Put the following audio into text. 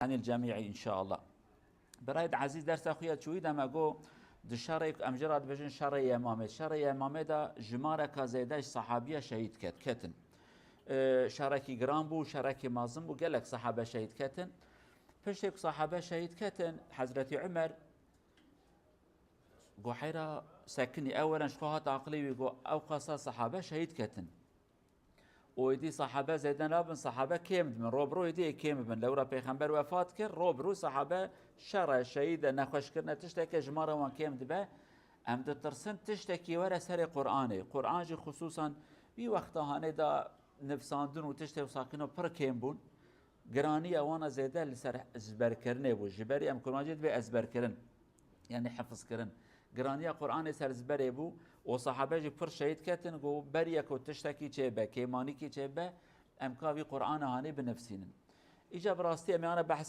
عن الجميع إن شاء الله. برايد عزيز درس أخويا شوي دم أقول دشارك أمجراد بجن شرعي إمامه شرعي إمامه دا جمارة كزيدش صحابية شهيد كتن شركي جرامبو شركي مازنبو قال لك صحابة شهيد كتن فشتك صحابة شهيد كتن حضرة عمر قو حيرا سكني أولا شخوهات عقلي ويقو أو قصة صحابة شهيد كتن ويدي صحابة زيدان لابن صحابة كيمد من روبرو يدي كيمد من لورا بيخنبر وفات كر روبرو صحابة شرع شهيد نخوش كرنا تشتكي جمارة وان كيمد به ام دترسن تشتكي ورا سر قرآني قرآن جي خصوصا بي وقتا هاني دا نفساندن و تشتكي وساكنو پر كيمبون گراني اوانا زيدا لسر ازبر كرنه بو جبري ام قرآن جيد بي ازبر كرن يعني حفظ كرن گرانيا قرآن سر زبره بو و صحابه جي پر شهيد كتن گو بريك و تشتكي چه كيماني كي چه ام كاوي قرآن هاني بنفسين اجا براستي امي انا بحث